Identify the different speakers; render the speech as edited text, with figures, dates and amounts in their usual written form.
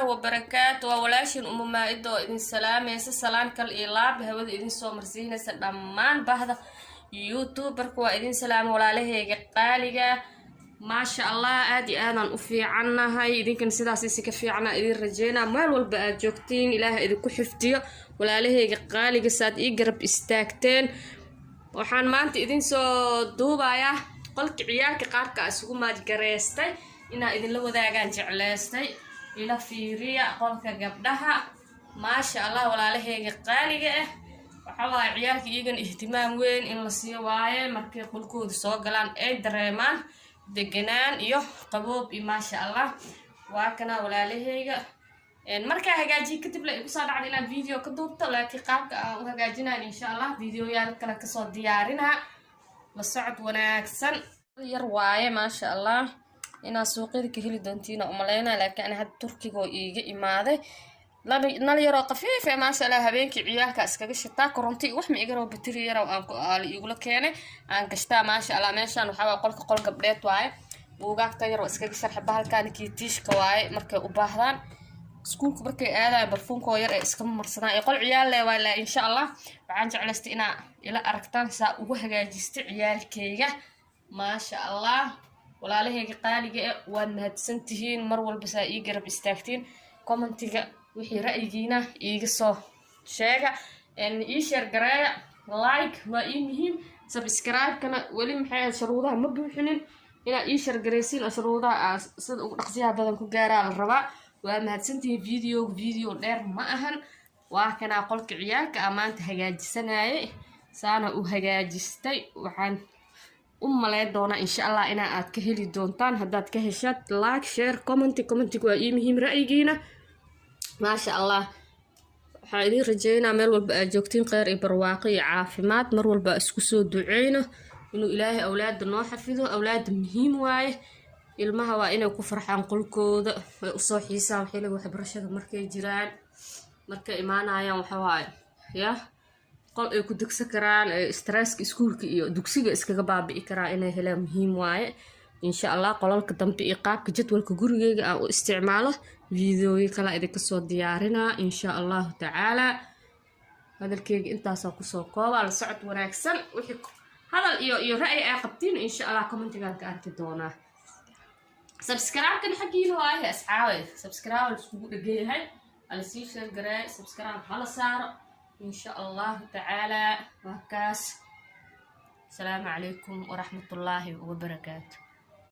Speaker 1: وبركاته ولاشين ما إدو إذن سلام يسا سلام كالإلاب هود إذن سومرسينا سلمان بهذا يوتيوبر كوا إذن سلام ولا له قالقة ما شاء الله آدي أنا أفي عنا هاي إذن كان سيدا سيسي كفي عنا إذن رجينا مال والبقى جوكتين إله إذن كحفتيو ولا له قالقة ساد إيقرب استاكتين وحان مانت إذن سو دوبايا قلت عيالك قاركا أسوكو ما جريستي إنا إذن لو ذاقان جعليستي إلا فيريا قولك قبلها ما شاء الله ولا له قالقة وحوا عيالك يجن اهتمام وين إن لسيواي مركي قلكود سوقلان أي دريمان دقنان يو قبوب ما شاء الله وكنا ولا له إن مركا هجاجي كتب لي بصار علينا فيديو كدوبته لكن قابك هجاجينا إن شاء الله فيديو يالك لك صوت ديارنا للصعد وناكسن يرواي ما شاء الله إنا سوقي كهلي دونتينا أملينا لكن أنا هاد تركي جو يجي إماده لا يرى قفيفة ما شاء الله هبينك عيالك اسكاga shitaa koronti wax ma igaro battery yar oo aan igula keenay aan gashtaa ma sha Allah meeshan waxa qolka gabdheed waaye buugaagta yar oo iskaga sharx bahalkan kiitiishka waaye markay u baahdaan iskuulka markay aadaan barfuunka yar ee iska marsanaa ee qol ciyaal leh waa la insha Allah waxaan jeclaystay ina ila aragtaan saa ugu hagaajistay ciyaalkayga ma sha Allah walaalahayga qaaliga waa mahadsantihiin mar walba saa ii garab istaagtiin commentiga wixii ra'yigiina iiga soo sheega in ii share gareeya like waa ii muhiim subscribe kana wali maxay shuruudaha ma buuxinin ina ii share gareysiin shuruudaha sida ugu dhaqsiyaha badan ku gaaraa la rabaa waa mahadsantihiin video dheer ma ahan waa kana qolka ciyaalka amaanta hagaajisanaaye saana u hagaajistay waxaan umaleyn doona insha Allah ina aad ka heli doontaan haddaad ka heshaad like share comment waa ii muhiim ra'yigiina ما شاء الله حايدي رجينا مال والبقى جوكتين خير إبرواقي عافمات مر والبقى اسكسو دعينا إنه إلهي أولاد نو حفظه أولاد مهم واي ilmaha waa inay ku farxaan qolkooda way u soo xiisaan xilliga waxbarashada markay jiraan markay imaanayaan waxa waaye ya qol ay ku dugsi karaan stresska iskuulka iyo dugsiga iskaga baabi'i karaan inay helaan muhiim waaye insha Allah qolalka dambe iyo qaabka jadwalka gurigeyga aan u isticmaalo فيديوي كلا إذا كسر ديارنا إن شاء الله تعالى هذا الكيك أنت ساقصو قوة على سعة وناكسن وحك هذا رأي عقبتين إن شاء الله كومنت قالك أركدونا سبسكرايب كان حقي له هاي أصحابي سبسكرايب الأسبوع الجاي هاي على سيشن قراء سبسكرايب على صار إن شاء الله تعالى وهكاس السلام عليكم ورحمة الله وبركاته.